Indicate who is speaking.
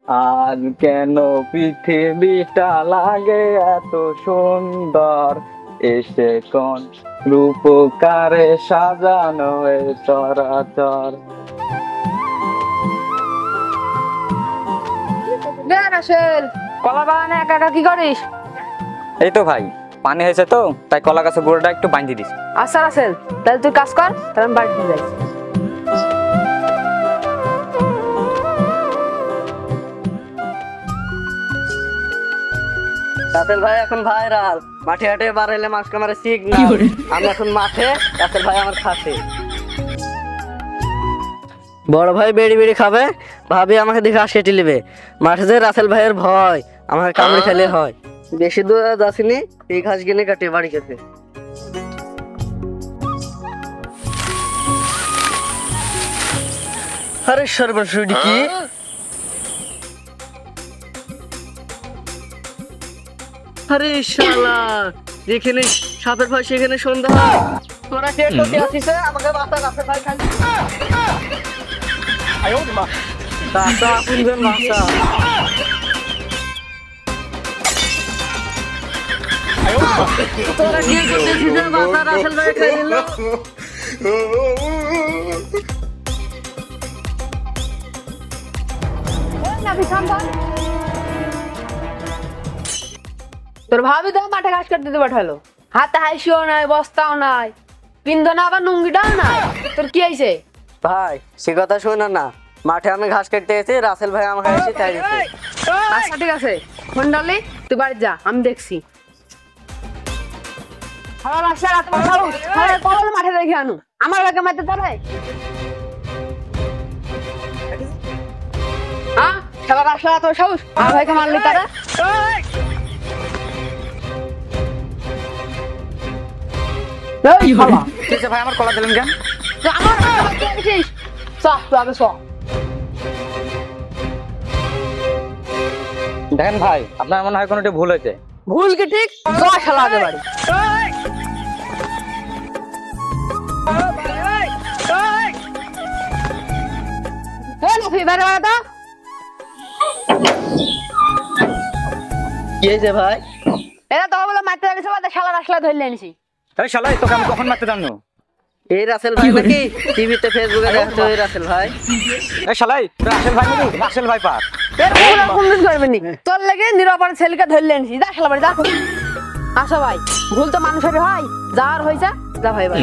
Speaker 1: আজ কেন পৃথিবীটা লাগে এত সুন্দর, এসে কোন রূপকারে সাজানো এ চরাচর।
Speaker 2: রাসেল, কলা বাগানে একা একা কি করিস?
Speaker 1: এই তো ভাই, পানি হয়েছে তো তাই কলা গাছের গোড়াটা একটু বাঁধি দিস।
Speaker 2: আচ্ছা রাসেল, তাহলে তুই কাজ কর, তাহলে আমি বাড়িতে যাই।
Speaker 3: রাসেল ভাই এখন ভাইরাল, মাঠে হাটে বার হলে মাছ কামারে সিগনাল। আমি এখন মাঠে, রাসেল ভাই আমার খাতে। বড় ভাই বেড়ি বেড়ি খাবে, ভাবি আমাকে দেখে আস কেটে নেবে। মাঠে যে রাসেল ভাইয়ের ভয়, আমাকে কামড়ে খেলে হয়। বেশি দূর যাচ্ছিনি, এই ঘাস কিনে কাটে বাড়ি খেতে। আরে সর্বসুডি কি আরে শালা, যেখানে সাপের ভয় সেখানে সন্ধ্যা হয়। তোরা কে টোকে আসিস, আমাকে বাঁচা, রাসেল ভাই খালি বাঁচা, আপনজন বাঁচা। তোরা কে টোকে আসিস, বাঁচা, রাসেল ভাই খাই দিল।
Speaker 2: তোর ভাবি তো মাঠে ঘাস কাটতে দিতে পাঠালো, হাতে হাইসিও নাই, বস্তাও নাই, পিন্ধনা আবার নুঙ্গিটাও নাই। তোর কি হয়েছে?
Speaker 3: ভাই সে কথা শোনা না, মাঠে আমি ঘাস কাটতে গেছি, রাসেল ভাই আমাকে এসে তাই দিচ্ছে।
Speaker 2: আচ্ছা ঠিক আছে, ফোন ডালি, তুই বাড়ি যা, আমি দেখছি। মাঠে রেখে আনু, আমার এলাকা মাঠে তারাই সবার আসলে এত সাহস, আমার ভাইকে মারলি তারা।
Speaker 1: ভাই আমার কলা দিলেন কেন? দেখেন ভাই, আপনার মনে হয় কোনো ভুল হয়েছে।
Speaker 2: ভুল কি ঠিক? শালা আগে বাড়ি।
Speaker 3: কি হয়েছে ভাই?
Speaker 2: এরা তো বলে মারতে লাগছে, শালা রাসলা ধরলে এনেছি।
Speaker 1: আরে শালা, তোকে আমি কখন মারতে জানো?
Speaker 3: এই রাসেল ভাই নাকি টিভিতে ফেসবুকে দেখাচ্ছে ওই রাসেল ভাই?
Speaker 1: এই শালাই, রাসেল ভাই নাকি? রাসেল ভাই পার।
Speaker 2: তোর লেগে নিরাপদ ছেলেকে ধরলে এনেছি, যা শালা বাড়ি যা। আসো ভাই, ভুল তো মানুষের হয়, যার হয়েছে যা ভাই ভাই।